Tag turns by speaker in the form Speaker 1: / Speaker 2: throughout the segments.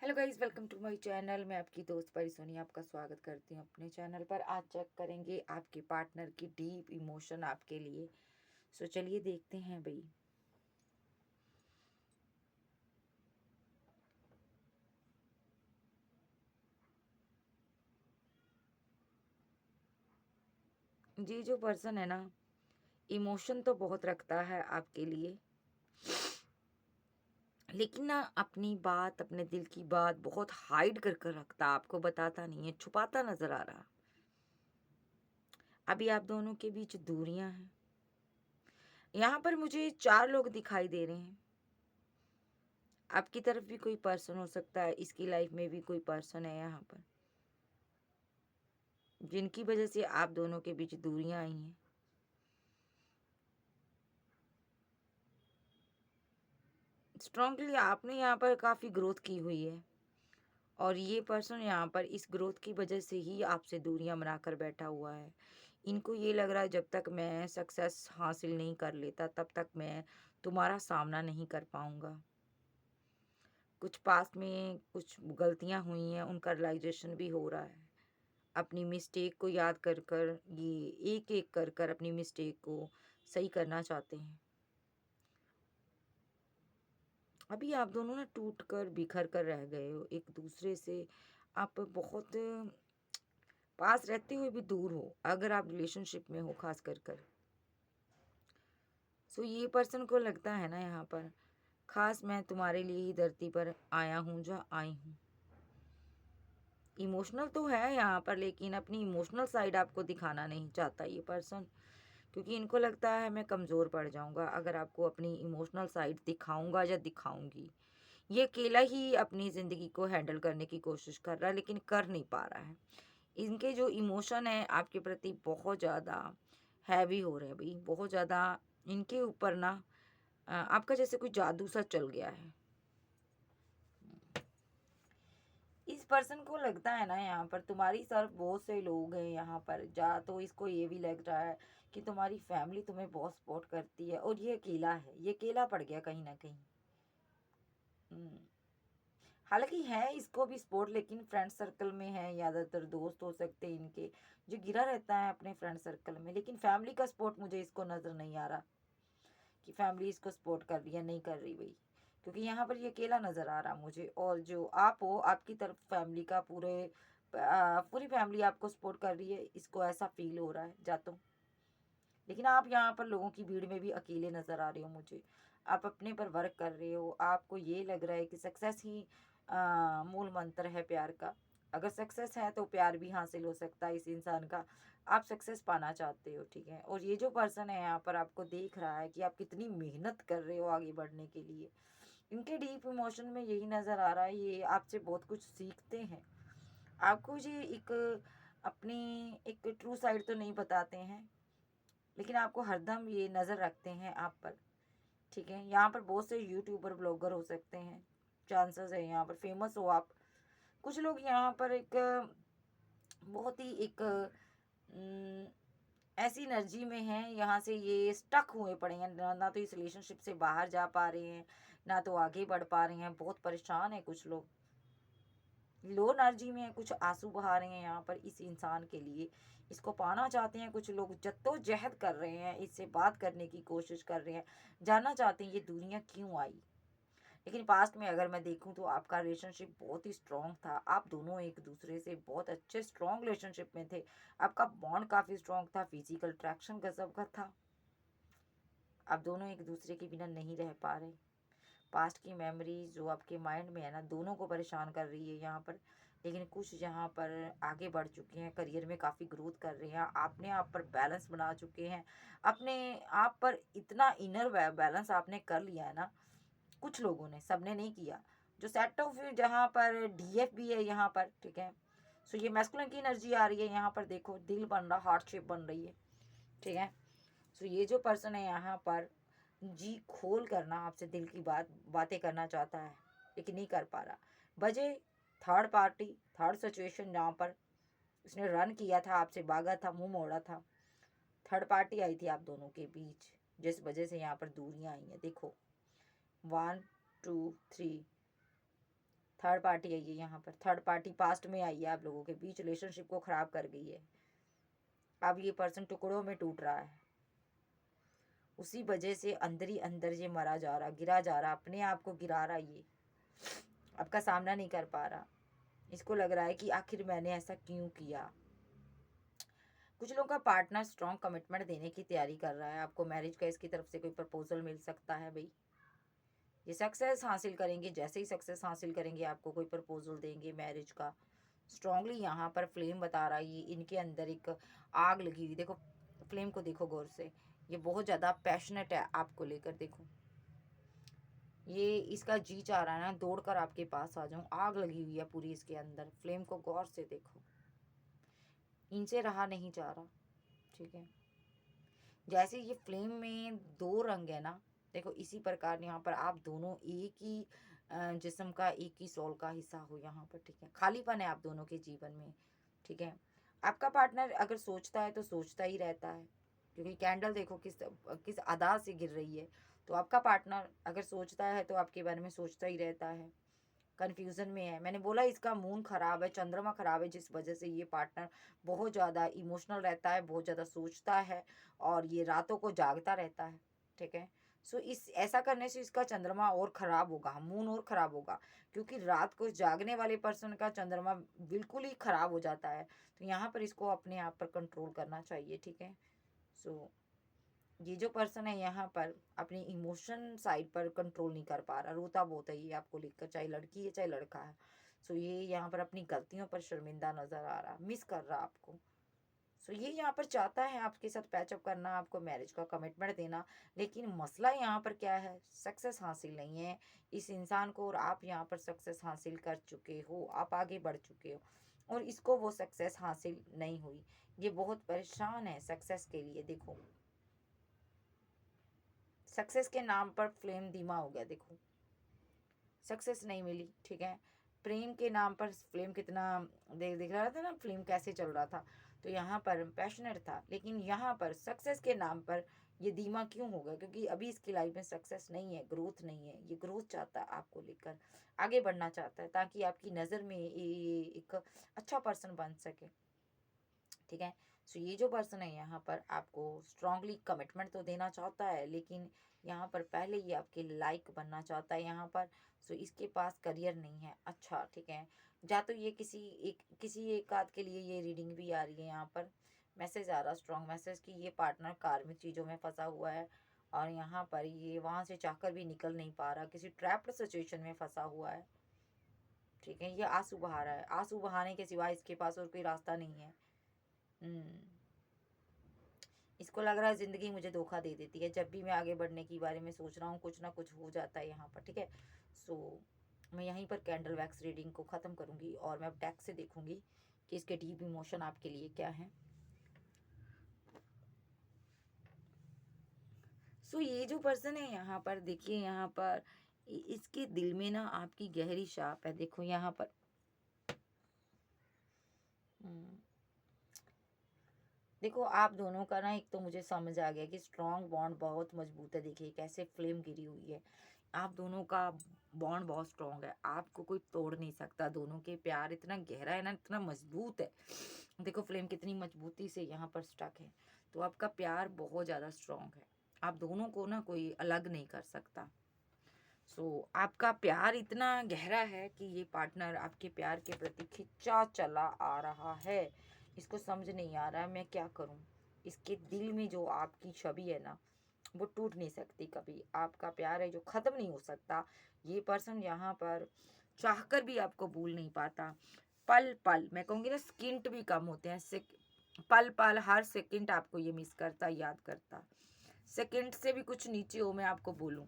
Speaker 1: Hello guys, welcome to my channel. मैं आपकी दोस्त परी सोनी आपका स्वागत करती हूँ अपने चैनल पर। आज चेक करेंगे आपके पार्टनर की डीप इमोशन आपके लिए। सो चलिए देखते हैं भाई। जी, जो पर्सन है ना, इमोशन तो बहुत रखता है आपके लिए, लेकिन ना अपनी बात, अपने दिल की बात बहुत हाइड कर कर रखता, आपको बताता नहीं है, छुपाता नजर आ रहा। अभी आप दोनों के बीच दूरियां हैं। यहाँ पर मुझे 4 लोग दिखाई दे रहे हैं। आपकी तरफ भी कोई पर्सन हो सकता है, इसकी लाइफ में भी कोई पर्सन है यहाँ पर, जिनकी वजह से आप दोनों के बीच दूरियां आई हैं। स्ट्रांगली आपने यहाँ पर काफ़ी ग्रोथ की हुई है, और ये पर्सन यहाँ पर इस ग्रोथ की वजह से ही आपसे दूरियां बनाकर बैठा हुआ है। इनको ये लग रहा है जब तक मैं सक्सेस हासिल नहीं कर लेता तब तक मैं तुम्हारा सामना नहीं कर पाऊंगा। कुछ पास्ट में कुछ गलतियां हुई हैं, उनका रियलाइजेशन भी हो रहा है। अपनी मिस्टेक को याद कर कर ये एक एक कर कर अपनी मिस्टेक को सही करना चाहते हैं। अभी आप दोनों ना टूट कर बिखर कर रह गए हो एक दूसरे से। आप बहुत पास रहते हुए भी दूर हो, अगर आप रिलेशनशिप में हो खास कर। सो ये पर्सन को लगता है ना यहाँ पर, खास मैं तुम्हारे लिए ही धरती पर आया हूँ, जो आई हूँ। इमोशनल तो है यहाँ पर, लेकिन अपनी इमोशनल साइड आपको दिखाना नहीं चाहता ये पर्सन, क्योंकि इनको लगता है मैं कमज़ोर पड़ जाऊंगा अगर आपको अपनी इमोशनल साइड दिखाऊंगा या दिखाऊंगी। ये अकेला ही अपनी ज़िंदगी को हैंडल करने की कोशिश कर रहा है, लेकिन कर नहीं पा रहा है। इनके जो इमोशन है आपके प्रति बहुत ज़्यादा हैवी हो रहे हैं भाई, बहुत ज़्यादा। इनके ऊपर ना आपका जैसे कोई जादू सा चल गया है। इस पर्सन को लगता है ना यहाँ पर तुम्हारी तरफ बहुत से लोग हैं यहाँ पर, जा तो इसको ये भी लग रहा है कि तुम्हारी फैमिली तुम्हें बहुत सपोर्ट करती है, और ये अकेला है, ये अकेला पड़ गया कहीं ना कहीं। हम्म, हालांकि है इसको भी सपोर्ट, लेकिन फ्रेंड सर्कल में है, ज़्यादातर दोस्त हो सकते हैं इनके, जो गिरा रहता है अपने फ्रेंड सर्कल में। लेकिन फैमिली का सपोर्ट मुझे इसको नज़र नहीं आ रहा कि फैमिली इसको सपोर्ट कर रही है, नहीं कर रही भाई, क्योंकि यहाँ पर ये अकेला नज़र आ रहा मुझे। और जो आप हो, आपकी तरफ फैमिली का पूरी फैमिली आपको सपोर्ट कर रही है, इसको ऐसा फील हो रहा है जा तो। लेकिन आप यहाँ पर लोगों की भीड़ में भी अकेले नज़र आ रहे हो मुझे। आप अपने पर वर्क कर रहे हो, आपको ये लग रहा है कि सक्सेस ही मूल मंत्र है प्यार का। अगर सक्सेस है तो प्यार भी हासिल हो सकता है इस इंसान का। आप सक्सेस पाना चाहते हो, ठीक है। और ये जो पर्सन है यहाँ पर आपको देख रहा है कि आप कितनी मेहनत कर रहे हो आगे बढ़ने के लिए। इनके डीप इमोशन में यही नज़र आ रहा है, ये आपसे बहुत कुछ सीखते हैं। आपको ये एक अपनी एक ट्रू साइड तो नहीं बताते हैं, लेकिन आपको हरदम ये नज़र रखते हैं आप पर, ठीक है। यहाँ पर बहुत से यूट्यूबर ब्लॉगर हो सकते हैं, चांसेस है यहाँ पर फेमस हो आप। कुछ लोग यहाँ पर एक बहुत ही एक ऐसी एनर्जी में हैं, यहाँ से ये स्टक हुए पड़े हैं, ना तो इस रिलेशनशिप से बाहर जा पा रहे हैं, ना तो आगे बढ़ पा रहे हैं। बहुत परेशान है कुछ लोग, लो एनर्जी में है, कुछ आंसू बहा रहे हैं यहाँ पर इस इंसान के लिए। इसको पाना चाहते हैं, कुछ लोग जद्दोजहद कर रहे हैं, इससे बात करने की कोशिश कर रहे हैं, जानना चाहते हैं ये दुनिया क्यों आई। लेकिन पास्ट में अगर मैं देखूं तो आपका रिलेशनशिप बहुत ही स्ट्रांग था, आप दोनों एक दूसरे से बहुत अच्छे स्ट्रांग रिलेशनशिप में थे। आपका बॉन्ड काफी स्ट्रांग था, फिजिकल अट्रैक्शन गजब का था। आप दोनों एक दूसरे के बिना नहीं रह पा रहे। पास्ट की मेमोरीज जो आपके माइंड में है ना, दोनों को परेशान कर रही है यहाँ पर। लेकिन कुछ यहाँ पर आगे बढ़ चुके हैं, करियर में काफ़ी ग्रोथ कर रहे हैं, आपने आप पर बैलेंस बना चुके हैं। अपने आप पर इतना इनर बैलेंस आपने कर लिया है ना, कुछ लोगों ने, सबने नहीं किया। जो सेट ऑफ जहाँ पर डीएफ भी है यहाँ पर, ठीक है। सो ये मैस्कुलिन की एनर्जी आ रही है यहाँ पर, देखो दिल बन रहा, हार्ट शेप बन रही है, ठीक है। सो ये जो पर्सन है यहाँ पर जी खोल करना आपसे दिल की बातें करना चाहता है, लेकिन नहीं कर पा रहा। वजह थर्ड पार्टी, थर्ड सिचुएशन, जहाँ पर उसने रन किया था आपसे, भागा था, मुंह मोड़ा था। थर्ड पार्टी आई थी आप दोनों के बीच, जिस वजह से यहाँ पर दूरियां आई हैं। देखो 1 2 3, थर्ड पार्टी आई है यहाँ पर। थर्ड पार्टी पास्ट में आई है, आप लोगों के बीच रिलेशनशिप को खराब कर गई है। अब ये पर्सन टुकड़ों में टूट रहा है, उसी वजह से अंदर ही अंदर ये मरा जा रहा, गिरा जा रहा, अपने आप को गिरा रहा। ये आपका सामना नहीं कर पा रहा। इसको लग रहा है कि आखिर मैंने ऐसा क्यों किया। कुछ लोगों का पार्टनर स्ट्रॉन्ग कमिटमेंट देने की तैयारी कर रहा है, आपको मैरिज का इसकी तरफ से कोई प्रपोजल मिल सकता है भाई। ये सक्सेस हासिल करेंगे, जैसे ही सक्सेस हासिल करेंगे आपको कोई प्रपोजल देंगे मैरिज का। स्ट्रांगली यहाँ पर फ्लेम बता रहा है, ये इनके अंदर एक आग लगी हुई। देखो फ्लेम को देखो गौर से, ये बहुत ज़्यादा पैशनेट है आपको लेकर। देखो ये इसका जी चाह रहा है ना दौड़कर आपके पास आ जाऊं, आग लगी हुई है पूरी इसके अंदर। फ्लेम को गौर से देखो, इनसे रहा नहीं जा रहा। ठीक है, जैसे ये फ्लेम में दो रंग है ना, देखो इसी प्रकार यहाँ पर आप दोनों एक ही जिस्म का, एक ही सोल का हिस्सा हो यहाँ पर। ठीक है, खालीपन है आप दोनों के जीवन में। ठीक है, आपका पार्टनर अगर सोचता है तो सोचता ही रहता है, क्योंकि कैंडल देखो किस किस अदा से गिर रही है। तो आपका पार्टनर अगर सोचता है तो आपके बारे में सोचता ही रहता है, कन्फ्यूज़न में है। मैंने बोला इसका मून खराब है, चंद्रमा खराब है, जिस वजह से ये पार्टनर बहुत ज़्यादा इमोशनल रहता है, बहुत ज़्यादा सोचता है और ये रातों को जागता रहता है। ठीक है, सो इस ऐसा करने से इसका चंद्रमा और ख़राब होगा, मून और ख़राब होगा, क्योंकि रात को जागने वाले पर्सन का चंद्रमा बिल्कुल ही ख़राब हो जाता है। तो यहाँ पर इसको अपने आप पर कंट्रोल करना चाहिए। ठीक है, सो ये जो पर्सन है यहाँ पर अपनी इमोशन साइड पर कंट्रोल नहीं कर पा रहा, रोता बहुत है ये आपको लेकर, चाहे लड़की है चाहे लड़का है। सो ये यहाँ पर अपनी गलतियों पर शर्मिंदा नजर आ रहा, मिस कर रहा आपको। सो ये यहाँ पर चाहता है आपके साथ पैचअप करना, आपको मैरिज का कमिटमेंट देना, लेकिन मसला यहाँ पर क्या है, सक्सेस हासिल नहीं है इस इंसान को। और आप यहाँ पर सक्सेस हासिल कर चुके हो, आप आगे बढ़ चुके हो और इसको वो सक्सेस हासिल नहीं हुई। ये बहुत परेशान है सक्सेस के लिए। देखो सक्सेस के नाम पर फ्लेम धीमा हो गया। देखो सक्सेस नहीं मिली। ठीक है, प्रेम के नाम पर फ्लेम कितना देख रहा था ना, फ्लेम कैसे चल रहा था। तो यहाँ पर पैशनेट था, लेकिन यहाँ पर सक्सेस के नाम पर ये धीमा क्यों हो गया, क्योंकि अभी इसकी लाइफ में सक्सेस नहीं है, ग्रोथ नहीं है। ये ग्रोथ चाहता है आपको लेकर, आगे बढ़ना चाहता है, ताकि आपकी नज़र में ये एक अच्छा पर्सन बन सके। ठीक है, सो ये जो पर्सन है यहाँ पर आपको स्ट्रांगली कमिटमेंट तो देना चाहता है, लेकिन यहाँ पर पहले ये आपके लाइक बनना चाहता है यहाँ पर। सो इसके पास करियर नहीं है अच्छा। ठीक है, या तो ये किसी एक आध के लिए ये रीडिंग भी आ रही है यहाँ पर, मैसेज आ रहा स्ट्रॉन्ग मैसेज कि ये पार्टनर कार्मिक चीज़ों में फंसा हुआ है और यहाँ पर ये वहाँ से चाहकर भी निकल नहीं पा रहा, किसी ट्रैप्ड सिचुएशन में फंसा हुआ है। ठीक है, ये आंसू बहा रहा है, आंसू बहाने के सिवाय इसके पास और कोई रास्ता नहीं है। इसको लग रहा है ज़िंदगी मुझे धोखा दे देती है, जब भी मैं आगे बढ़ने की बारे में सोच रहा हूँ कुछ ना कुछ हो जाता है यहाँ पर। ठीक है, सो मैं यहीं पर कैंडल वैक्स रीडिंग को ख़त्म करूँगी और मैं अब डेक से देखूँगी कि इसके डीप इमोशन आपके लिए क्या है। सो ये जो पर्सन है यहाँ पर, देखिए यहाँ पर इसके दिल में ना आपकी गहरी छाप है। देखो यहाँ पर हम्म, देखो आप दोनों का ना, एक तो मुझे समझ आ गया कि स्ट्रॉन्ग बॉन्ड बहुत मजबूत है। देखिए कैसे फ्लेम गिरी हुई है, आप दोनों का बॉन्ड बहुत स्ट्रॉन्ग है, आपको कोई तोड़ नहीं सकता। दोनों के प्यार इतना गहरा है ना, इतना मजबूत है। देखो फ्लेम कितनी मजबूती से यहाँ पर स्टक है। तो आपका प्यार बहुत ज़्यादा स्ट्रॉन्ग है, आप दोनों को ना कोई अलग नहीं कर सकता। आपका प्यार इतना गहरा है कि ये पार्टनर आपके प्यार के प्रति खिंचा चला आ रहा है। इसको समझ नहीं आ रहा है मैं क्या करूं। इसके दिल में जो आपकी छवि है ना, वो टूट नहीं सकती कभी। आपका प्यार है जो ख़त्म नहीं हो सकता। ये पर्सन यहाँ पर चाहकर भी आपको भूल नहीं पाता। पल पल मैं कहूँगी ना, सेकंड भी कम होते हैं, पल पल हर सेकंड आपको ये मिस करता, याद करता। सेकंड से भी कुछ नीचे हो, मैं आपको बोलूँ,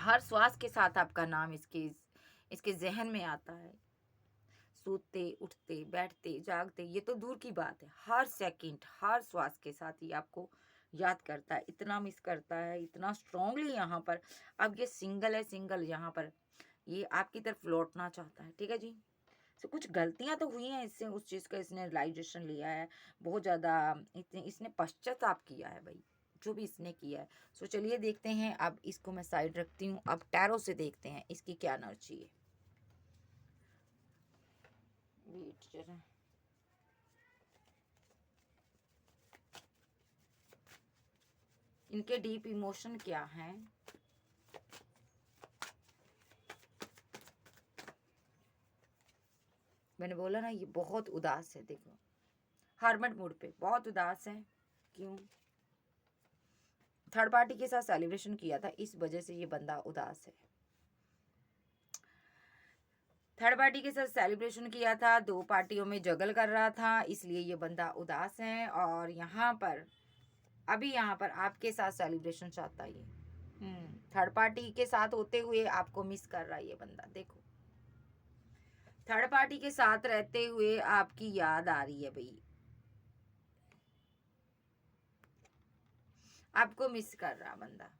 Speaker 1: हर श्वास के साथ आपका नाम इसके ज़हन में आता है। सोते उठते बैठते जागते, ये तो दूर की बात है, हर सेकंड हर श्वास के साथ ही आपको याद करता है, इतना मिस करता है, इतना स्ट्रांगली यहाँ पर। अब ये सिंगल है, सिंगल यहाँ पर ये आपकी तरफ लौटना चाहता है। ठीक है जी, तो कुछ गलतियां तो हुई हैं इससे, उस चीज़ का इसने रियलाइजेशन लिया है बहुत ज़्यादा। इतने इसने पश्चाताप किया है भाई, जो भी इसने किया है। सो चलिए देखते हैं, अब इसको मैं साइड रखती हूँ, अब टैरो से देखते हैं इसकी क्या एनर्जी है। वेट जरा, इनके डीप इमोशन क्या हैं? मैंने बोला ना ये बहुत उदास है, देखो हरमट मूड पे बहुत उदास है। क्यों? थर्ड पार्टी के साथ सेलिब्रेशन किया था, इस वजह से ये बंदा उदास है। थर्ड पार्टी के साथ सेलिब्रेशन किया था, दो पार्टियों में जगल कर रहा था, इसलिए ये बंदा उदास है। और यहाँ पर अभी यहाँ पर आपके साथ सेलिब्रेशन चाहता है ये। थर्ड पार्टी के साथ होते हुए आपको मिस कर रहा है ये बंदा। देखो थर्ड पार्टी के साथ रहते हुए आपकी याद आ रही है भाई, आपको मिस कर रहा बंदा।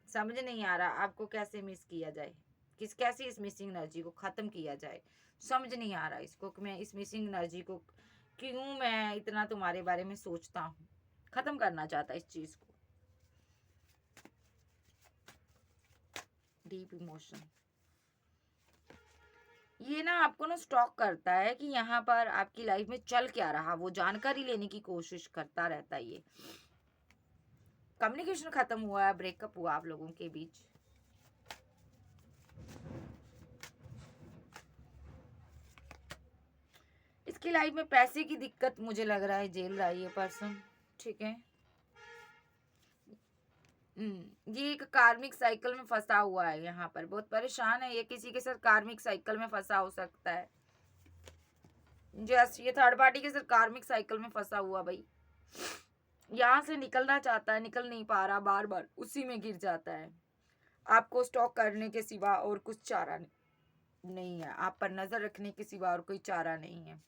Speaker 1: समझ नहीं आ रहा आपको कैसे मिस किया जाए, कैसे इस मिसिंग एनर्जी को खत्म किया जाए। समझ नहीं आ रहा इसको कि मैं इस मिसिंग एनर्जी को क्यों मैं इतना तुम्हारे बारे में सोचता हूँ। खत्म करना चाहता इस चीज को। डीप इमोशन, ये ना आपको ना स्टॉक करता है कि यहाँ पर आपकी लाइफ में चल क्या रहा, वो जानकारी लेने की कोशिश करता रहता है। ये कम्युनिकेशन खत्म हुआ है, ब्रेकअप हुआ आप लोगों के बीच। इसकी लाइफ में पैसे की दिक्कत मुझे लग रहा है झेल रहा है ये पर्सन, ठीक है। ये एक कार्मिक साइकिल में फंसा हुआ है, यहाँ पर बहुत परेशान है ये, किसी के साथ कार्मिक साइकिल में फंसा हो सकता है। जैसे ये थर्ड पार्टी के साथ कार्मिक साइकिल में फंसा हुआ भाई, यहाँ से निकलना चाहता है, निकल नहीं पा रहा, बार बार उसी में गिर जाता है। आपको स्टॉक करने के सिवा और कुछ चारा नहीं है, आप पर नजर रखने के सिवा और कोई चारा नहीं है।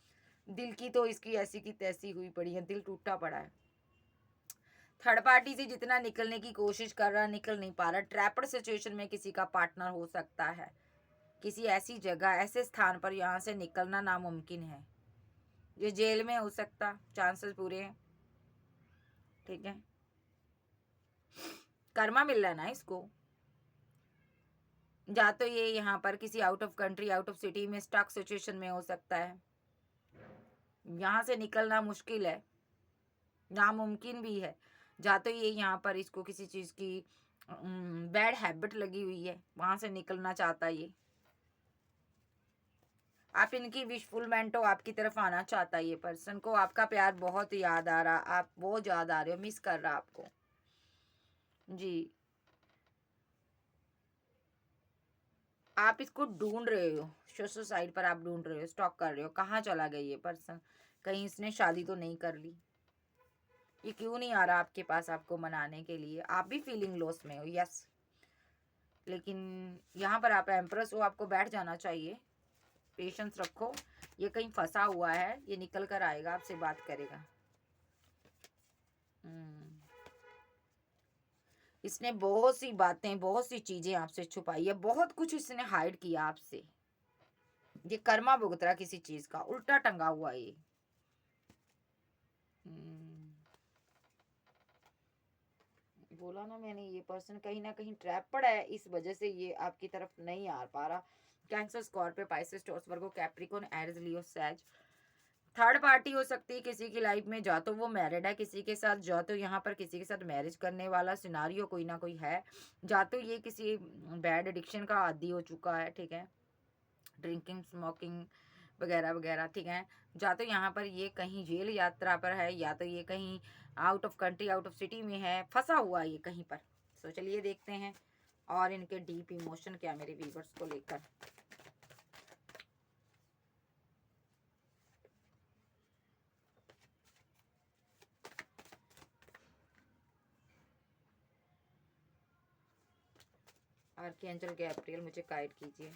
Speaker 1: दिल की तो इसकी ऐसी की तैसी हुई पड़ी है, दिल टूटा पड़ा है। थर्ड पार्टी से जितना निकलने की कोशिश कर रहा, निकल नहीं पा रहा। ट्रैप्ड सिचुएशन में किसी का पार्टनर हो सकता है, किसी ऐसी जगह ऐसे स्थान पर यहाँ से निकलना नामुमकिन है। ये जेल में हो सकता, चांसेस पूरे हैं, ठीक है। कर्मा मिल रहा है ना इसको, या तो ये यहाँ पर किसी out of country out of city में स्टक सिचुएशन में हो सकता है। यहाँ से निकलना मुश्किल है, नामुमकिन भी है। या तो ये यहाँ पर इसको किसी चीज की बैड हैबिट लगी हुई है, वहां से निकलना चाहता है ये। आप इनकी विशफुलमेंट हो, आपकी तरफ आना चाहता है ये पर्सन को। आपका प्यार बहुत याद आ रहा, आप बहुत याद आ रहे हो, मिस कर रहा आपको जी। आप इसको ढूंढ रहे हो, सोशल साइड पर आप ढूंढ रहे हो, स्टॉक कर रहे हो, कहाँ चला गया ये पर्सन, कहीं इसने शादी तो नहीं कर ली। ये क्यों नहीं आ रहा आपके पास आपको मनाने के लिए? आप भी फीलिंग लॉस में हो, यस। लेकिन यहाँ पर आप एम्प्रेस हो, आपको बैठ जाना चाहिए, पेशेंस रखो। ये कहीं फंसा हुआ है, ये निकल कर आएगा, आपसे बात करेगा। इसने बहुत सी बातें, बहुत सी चीजें आपसे छुपाई है, बहुत कुछ इसने हाइड किया आपसे। ये कर्मा भुगत रहा किसी चीज का, उल्टा टंगा हुआ ये। बोला ना मैंने, ये पर्सन कहीं ना कहीं ट्रैप पड़ा है, इस वजह से ये आपकी तरफ नहीं आ पा रहा। Cancer, Scorpio, Pisces, Taurus, Virgo, Capricorn, Aries, Leo, Sag. Third party हो सकती है किसी की लाइफ में, जा तो वो मैरिड है किसी के साथ, जा तो यहाँ पर किसी के साथ मैरिज करने वाला सिनारियो कोई ना कोई है, जा तो ये किसी बैड एडिक्शन का आदी हो चुका है, ठीक है, ड्रिंकिंग, स्मोकिंग वगैरह वगैरह, ठीक है। या तो यहाँ पर ये कहीं जेल यात्रा पर है, या तो ये कहीं out of country out of city में है, फंसा हुआ है ये कहीं पर। तो चलिए देखते हैं और इनके डीप इमोशन क्या मेरे व्यूवर्स को लेकर। आर्कएंजल गैब्रियल मुझे गाइड कीजिए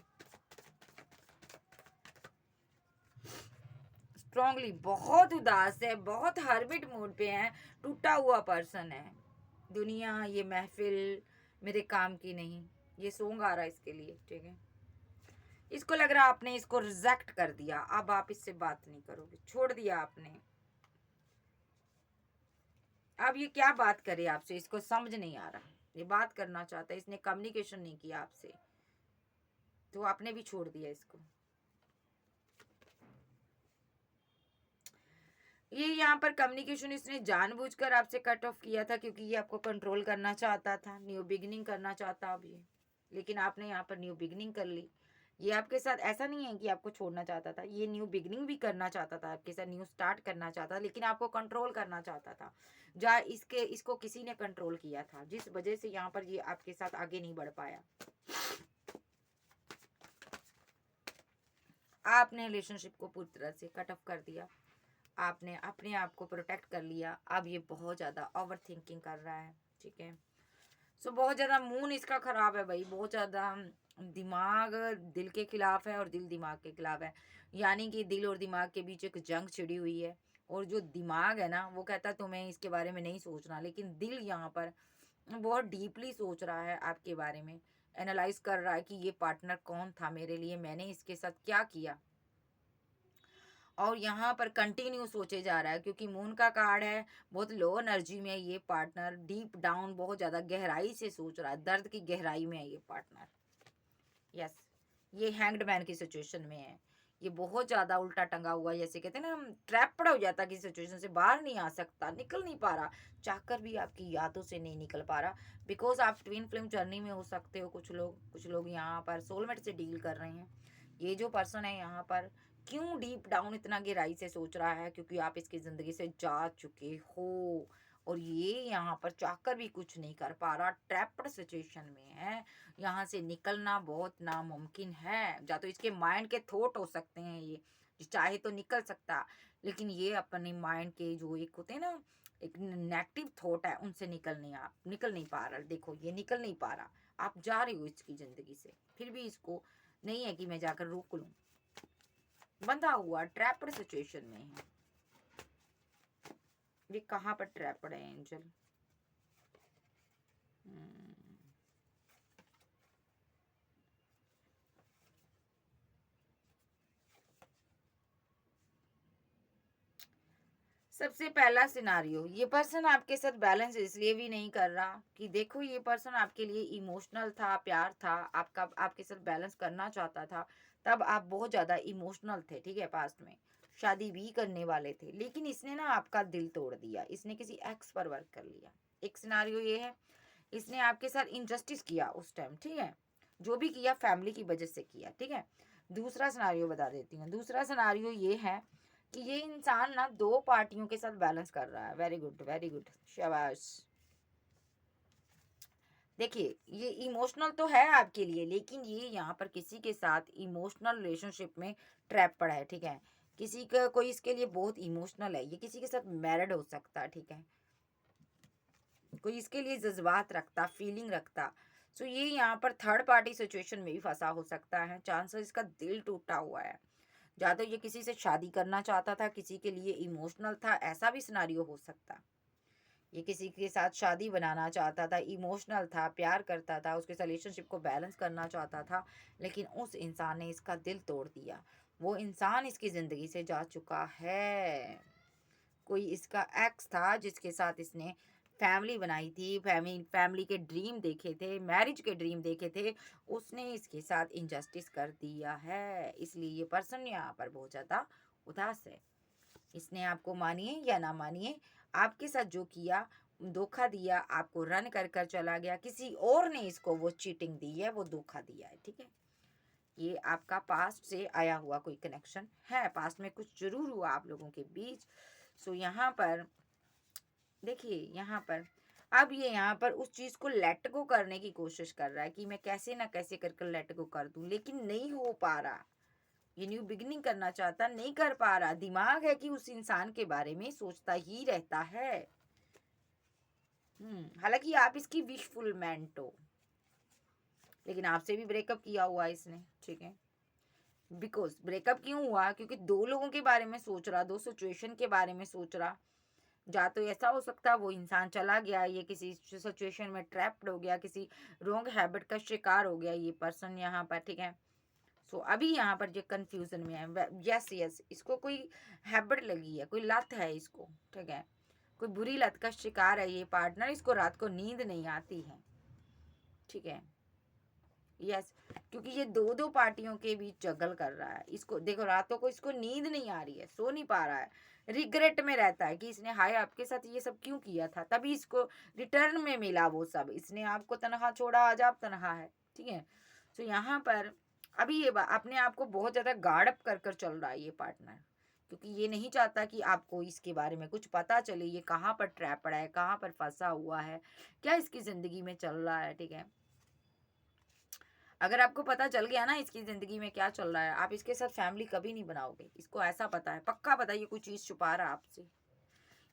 Speaker 1: स्ट्रांगली। बहुत उदास है, बहुत हर्मिट मूड पे है, टूटा हुआ पर्सन है। दुनिया, ये महफिल मेरे काम की नहीं, ये सॉन्ग आ रहा है इसके लिए, ठीक है। इसको लग रहा आपने इसको रिजेक्ट कर दिया, अब आप इससे बात नहीं करोगे, छोड़ दिया आपने। अब ये क्या बात करे आपसे, इसको समझ नहीं आ रहा, ये बात करना चाहता है, इसने कम्युनिकेशन नहीं किया आपसे, तो आपने भी छोड़ दिया इसको। ये यहाँ पर कम्युनिकेशन इसने जानबूझकर आपसे कट ऑफ किया था, क्योंकि ये आपको कंट्रोल करना चाहता था, न्यू बिगिनिंग करना चाहता अब ये। लेकिन आपने यहाँ पर न्यू बिगिनिंग कर ली। ये आपके साथ ऐसा नहीं है कि आपको छोड़ना चाहता था, ये न्यू बिगिनिंग भी करना चाहता था आपके साथ, न्यू स्टार्ट करना चाहता था, लेकिन आपको कंट्रोल करना चाहता था। जहाँ इसको किसी ने कंट्रोल किया था, जिस वजह से यहाँ पर ये आपके साथ आगे नहीं बढ़ पाया। आपने रिलेशनशिप को पूरी तरह से कट ऑफ कर दिया। आपने अपने आप को प्रोटेक्ट कर लिया। अब ये बहुत ज़्यादा ओवर थिंकिंग कर रहा है, ठीक है। सो बहुत ज़्यादा मूड इसका ख़राब है भाई, बहुत ज़्यादा दिमाग दिल के खिलाफ है और दिल दिमाग के खिलाफ है। यानी कि दिल और दिमाग के बीच एक जंग छिड़ी हुई है, और जो दिमाग है ना वो कहता है तुम्हें इसके बारे में नहीं सोचना, लेकिन दिल यहाँ पर बहुत डीपली सोच रहा है आपके बारे में, एनालाइज कर रहा है कि ये पार्टनर कौन था मेरे लिए, मैंने इसके साथ क्या किया। और यहाँ पर कंटिन्यू सोचे जा रहा है, क्योंकि मून का कार्ड है, बहुत लो एनर्जी में है ये पार्टनर, डीप डाउन बहुत ज़्यादा गहराई से सोच रहा है, दर्द की गहराई में है ये पार्टनर। यस, ये हैंग्ड मैन की सिचुएशन में है। ये बहुत ज़्यादा उल्टा टंगा हुआ है, जैसे कहते हैं ना हम, ट्रैपड हो जाता है किसी सिचुएशन से, बाहर नहीं आ सकता, निकल नहीं पा रहा, चाहकर भी आपकी यादों से नहीं निकल पा रहा। बिकॉज आप ट्विन फ्लेम जर्नी में हो सकते हो, कुछ लोग यहाँ पर सोलमेट से डील कर रहे हैं। ये जो पर्सन है यहाँ पर क्यों डीप डाउन इतना गहराई से सोच रहा है, क्योंकि आप इसकी ज़िंदगी से जा चुके हो, और ये यहाँ पर चाहकर भी कुछ नहीं कर पा रहा, ट्रैप्ड सिचुएशन में है। यहाँ से निकलना बहुत नामुमकिन है। या तो इसके माइंड के थॉट हो सकते हैं, ये चाहे तो निकल सकता, लेकिन ये अपने माइंड के जो एक होते हैं ना, एक नेगेटिव थॉट है, उनसे निकल नहीं पा रहा। देखो ये निकल नहीं पा रहा, आप जा रहे हो इसकी जिंदगी से, फिर भी इसको नहीं है कि मैं जाकर रोक लूं, बंधा हुआ ट्रैप्ड सिचुएशन में है। ये कहाँ पर ट्रैप्ड है एंजल? सबसे पहला सिनारियो, ये पर्सन आपके साथ बैलेंस इसलिए भी नहीं कर रहा कि देखो ये पर्सन आपके लिए इमोशनल था, प्यार था, आपके साथ बैलेंस करना चाहता था, तब आप बहुत ज़्यादा इमोशनल थे, ठीक है, पास्ट में शादी भी करने वाले थे, लेकिन इसने ना आपका दिल तोड़ दिया, इसने किसी एक्स पर वर्क कर लिया। एक सिनारियो ये है, इसने आपके साथ इनजस्टिस किया उस टाइम, ठीक है, जो भी किया फैमिली की वजह से किया, ठीक है। दूसरा सिनारियो बता देती हूँ। दूसरा सिनारियो ये है कि ये इंसान ना दो पार्टियों के साथ बैलेंस कर रहा है। वेरी गुड, वेरी गुड, शाबाश। देखिए ये इमोशनल तो है आपके लिए, लेकिन ये यहाँ पर किसी के साथ इमोशनल रिलेशनशिप में ट्रैप पड़ा है, ठीक है। किसी का कोई इसके लिए बहुत इमोशनल है, ये किसी के साथ मैरिड हो सकता है, ठीक है, कोई इसके लिए जज्बात रखता, फीलिंग रखता। सो ये यहाँ पर थर्ड पार्टी सिचुएशन में भी फंसा हो सकता है, चांसेस इसका दिल टूटा हुआ है। या तो ये किसी से शादी करना चाहता था, किसी के लिए इमोशनल था, ऐसा भी सिनारियो हो सकता। ये किसी के साथ शादी बनाना चाहता था, इमोशनल था, प्यार करता था, उसके रिलेशनशिप को बैलेंस करना चाहता था, लेकिन उस इंसान ने इसका दिल तोड़ दिया। वो इंसान इसकी ज़िंदगी से जा चुका है। कोई इसका एक्स था जिसके साथ इसने फैमिली बनाई थी, फैमिली फैमिली के ड्रीम देखे थे, मैरिज के ड्रीम देखे थे, उसने इसके साथ इनजस्टिस कर दिया है। इसलिए ये पर्सन यहाँ पर बहुत ज़्यादा उदास है। इसने आपको मानिए या ना मानिए, आपके साथ जो किया, धोखा दिया, आपको रन कर कर चला गया, किसी और ने इसको वो चीटिंग दी है, वो धोखा दिया है, ठीक है। ये आपका पास्ट से आया हुआ कोई कनेक्शन है, पास्ट में कुछ जरूर हुआ आप लोगों के बीच। सो यहाँ पर देखिए, यहाँ पर अब ये यहाँ पर उस चीज़ को लेट गो करने की कोशिश कर रहा है कि मैं कैसे ना कैसे करके लेट गो कर दूं, लेकिन नहीं हो पा रहा। ये न्यू बिगिनिंग करना चाहता, नहीं कर पा रहा। दिमाग है कि उस इंसान के बारे में सोचता ही रहता है। हालांकि आप इसकी विश फुलमेंट हो, लेकिन आपसे भी ब्रेकअप किया हुआ है इसने, ठीक है। बिकॉज ब्रेकअप क्यों हुआ? क्योंकि दो लोगों के बारे में सोच रहा, दो सिचुएशन के बारे में सोच रहा। या तो ऐसा हो सकता वो इंसान चला गया, ये किसी सिचुएशन में ट्रैप्ड हो गया, किसी रॉन्ग हैबिट का शिकार हो गया ये पर्सन यहाँ पर, ठीक है। सो अभी यहाँ पर ये कंफ्यूजन में है। यस यस, इसको कोई हैबिट लगी है, कोई लत है इसको, ठीक है, कोई बुरी लत का शिकार है ये पार्टनर, इसको रात को नींद नहीं आती है, ठीक है। यस, क्योंकि ये दो दो पार्टियों के बीच जगल कर रहा है। इसको देखो, रातों को इसको नींद नहीं आ रही है, सो नहीं पा रहा है, रिग्रेट में रहता है कि इसने हाय आपके साथ ये सब क्यों किया था, तभी इसको रिटर्न में मिला वो सब, इसने आपको तनहा छोड़ा, आज आप तनहा है। ठीक है, तो यहाँ पर अभी ये अपने आप को बहुत ज्यादा गार्ड अप कर कर चल रहा है ये पार्टनर, क्योंकि ये नहीं चाहता कि आपको इसके बारे में कुछ पता चले, ये कहाँ पर ट्रैप पड़ा है, कहाँ पर फंसा हुआ है, क्या इसकी जिंदगी में चल रहा है। ठीक है, अगर आपको पता चल गया ना इसकी जिंदगी में क्या चल रहा है, आप इसके साथ फैमिली कभी नहीं बनाओगे। इसको ऐसा पता है, पक्का पता है ये कोई चीज छुपा रहा है आपसे।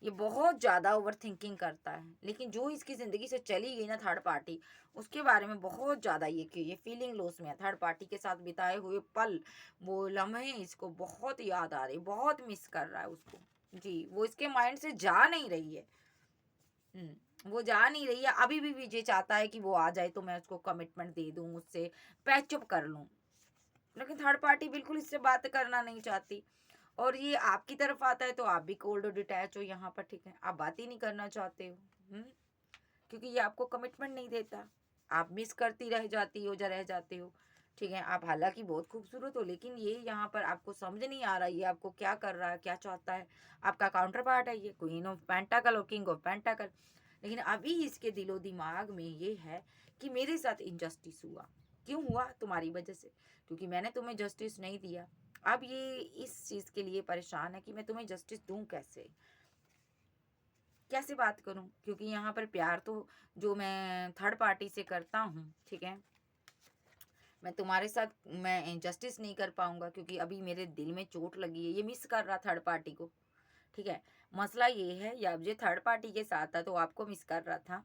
Speaker 1: ये बहुत ज्यादा ओवर थिंकिंग करता है, लेकिन जो इसकी जिंदगी से चली गई ना थर्ड पार्टी, उसके बारे में बहुत ज्यादा ये फीलिंग लॉस में है। थर्ड पार्टी के साथ बिताए हुए पल, वो लम्हे इसको बहुत याद आ रहे, बहुत मिस कर रहा है उसको। जी, वो इसके माइंड से जा नहीं रही है। वो जा नहीं रही है। अभी भी विजय चाहता है कि वो आ जाए तो मैं उसको कमिटमेंट दे दूं, उससे पैचअप कर लूं, लेकिन थर्ड पार्टी बिल्कुल इससे बात करना नहीं चाहती। और ये आपकी तरफ आता है तो आप भी कोल्ड और डिटैच हो यहाँ पर। ठीक है, आप बात ही नहीं करना चाहते हो। हम्म क्योंकि ये आपको कमिटमेंट नहीं देता, आप मिस करती रह जाती हो, जा रह जाते हो। ठीक है, आप हालांकि बहुत खूबसूरत हो, लेकिन ये यहाँ पर आपको समझ नहीं आ रहा ये आपको क्या कर रहा है, क्या चाहता है। आपका काउंटर पार्ट है ये क्वीन ऑफ पेंटाकल और किंग ऑफ पेंटाकल, लेकिन अभी इसके दिलो दिमाग में ये है कि मेरे साथ इनजस्टिस हुआ। क्यों हुआ? तुम्हारी वजह से, क्योंकि मैंने तुम्हें जस्टिस नहीं दिया। अब ये इस चीज के लिए परेशान है कि मैं तुम्हें जस्टिस दूं कैसे, कैसे बात करूं, क्योंकि यहाँ पर प्यार तो जो मैं थर्ड पार्टी से करता हूँ, ठीक है, मैं तुम्हारे साथ मैं जस्टिस नहीं कर पाऊंगा, क्योंकि अभी मेरे दिल में चोट लगी है। ये मिस कर रहा थर्ड पार्टी को। ठीक है, मसला ये है, या अब ये थर्ड पार्टी के साथ था तो आपको मिस कर रहा था,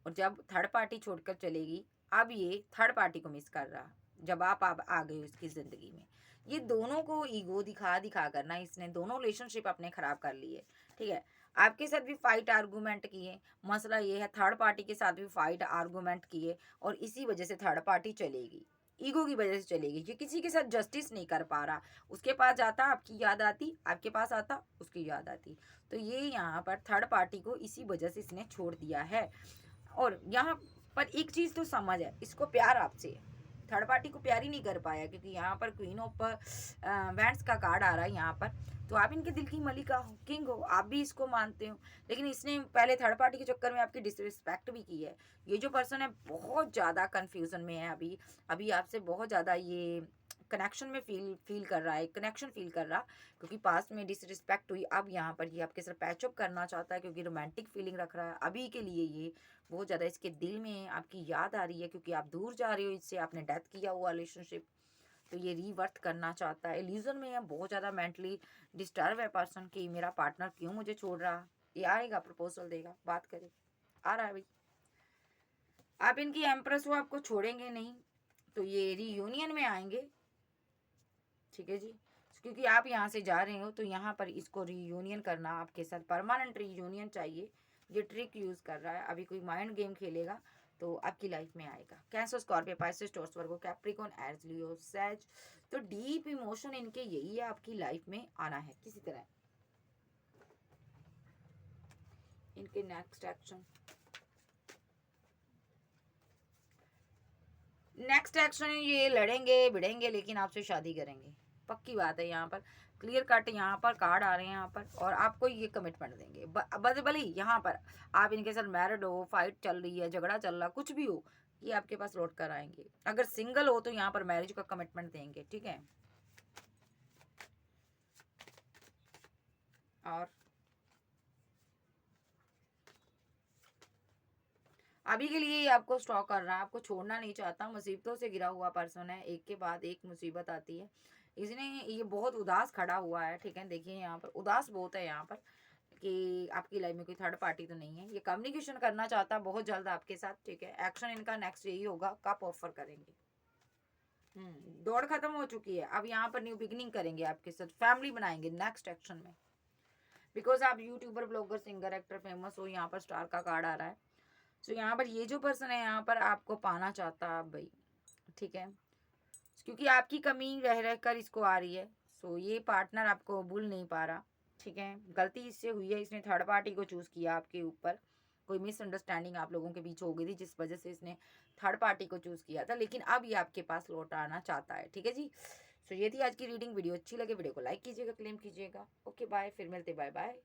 Speaker 1: और जब थर्ड पार्टी छोड़कर चलेगी, अब ये थर्ड पार्टी को मिस कर रहा, जब आप आ गए उसकी जिंदगी में। ये दोनों को ईगो दिखा दिखा कर ना इसने दोनों रिलेशनशिप अपने खराब कर लिए। ठीक है, आपके साथ भी फाइट आर्गूमेंट किए। मसला ये है, थर्ड पार्टी के साथ भी फाइट आर्गूमेंट किए, और इसी वजह से थर्ड पार्टी चलेगी, ईगो की वजह से चलेगी। ये किसी के साथ जस्टिस नहीं कर पा रहा। उसके पास जाता आपकी याद आती, आपके पास आता उसकी याद आती। तो ये यहाँ पर थर्ड पार्टी को इसी वजह से इसने छोड़ दिया है। और यहाँ पर एक चीज तो समझ है, इसको प्यार आपसे है, थर्ड पार्टी को प्यार ही नहीं कर पाया, क्योंकि यहाँ पर क्वीन ऑफ वैंड्स का कार्ड आ रहा है यहाँ पर। तो आप इनके दिल की मलिका हो, किंग हो, आप भी इसको मानते हो, लेकिन इसने पहले थर्ड पार्टी के चक्कर में आपकी डिसरिस्पेक्ट भी की है। ये जो पर्सन है बहुत ज्यादा कंफ्यूजन में है अभी। अभी आपसे बहुत ज्यादा ये कनेक्शन में फील कर रहा है, कनेक्शन फील कर रहा, क्योंकि पास्ट में डिसरिस्पेक्ट हुई। अब यहाँ पर ये आपके साथ पैचअप करना चाहता है, क्योंकि रोमांटिक फीलिंग रख रहा है अभी के लिए। ये बहुत ज़्यादा इसके दिल में आपकी याद आ रही है, क्योंकि आप दूर जा रहे हो इससे, आपने डेथ किया हुआ रिलेशनशिप। तो ये रीवर्थ करना चाहता है, इल्यूजन में है, बहुत ज़्यादा मेंटली डिस्टर्ब है पर्सन कि मेरा पार्टनर क्यों मुझे छोड़ रहा। ये आएगा, प्रपोजल देगा, बात करे, आ रहा है भाई। आप इनकी एम्प्रेस हो, आपको छोड़ेंगे नहीं, तो ये रीयूनियन में आएंगे। ठीक है जी, क्योंकि आप यहाँ से जा रहे हो तो यहाँ पर इसको रीयूनियन करना आपके साथ, परमानेंट रीयूनियन चाहिए। ये ट्रिक यूज कर रहा है, अभी कोई माइंड गेम खेलेगा तो आपकी लाइफ में आएगा। Cancer, Scorpio, Pisces, Taurus, Virgo, Capricorn, Aries, Leo, सैज। तो डीप इमोशन इनके यही है आपकी लाइफ में आना है किसी तरह। इनके नेक्स्ट एक्शन ये लड़ेंगे भिड़ेंगे, लेकिन आपसे शादी करेंगे, पक्की बात है। यहाँ पर क्लियर कट यहाँ पर कार्ड आ रहे हैं यहाँ पर, और आपको ये कमिटमेंट देंगे। बस भले यहाँ पर आप इनके साथ मैरिड हो, फाइट चल रही है, झगड़ा चल रहा, कुछ भी हो, ये आपके पास लौट कर आएंगे। अगर सिंगल हो तो यहाँ पर मैरिज का कमिटमेंट देंगे। ठीक है, और अभी के लिए ये आपको स्टॉक कर रहा है, आपको छोड़ना नहीं चाहता। मुसीबतों से घिरा हुआ पर्सन है, एक के बाद एक मुसीबत आती है। इसने ये बहुत उदास खड़ा हुआ है। ठीक है, देखिए यहाँ पर उदास बहुत है यहाँ पर, कि आपकी लाइफ में कोई थर्ड पार्टी तो नहीं है। ये कम्युनिकेशन करना चाहता है बहुत जल्द आपके साथ। ठीक है, एक्शन इनका नेक्स्ट यही होगा, कप ऑफर करेंगे। दौड़ खत्म हो चुकी है, अब यहाँ पर न्यू बिगिनिंग करेंगे आपके साथ, फैमिली बनाएंगे नेक्स्ट एक्शन में। बिकॉज आप YouTuber, blogger, singer, actor, famous हो, यहाँ पर स्टार का कार्ड आ रहा है। सो यहाँ पर ये जो पर्सन है यहाँ पर आपको पाना चाहता है भाई। ठीक है, क्योंकि आपकी कमी रह रह कर इसको आ रही है। सो ये पार्टनर आपको भूल नहीं पा रहा। ठीक है, गलती इससे हुई है, इसने थर्ड पार्टी को चूज किया आपके ऊपर। कोई मिसअंडरस्टैंडिंग आप लोगों के बीच हो गई थी जिस वजह से इसने थर्ड पार्टी को चूज़ किया था, लेकिन अब ये आपके पास लौट आना चाहता है, ठीक है जी? सो ये थी आज की रीडिंग। वीडियो अच्छी लगे वीडियो को लाइक कीजिएगा, क्लेम कीजिएगा। ओके बाय, फिर मिलते, बाय बाय।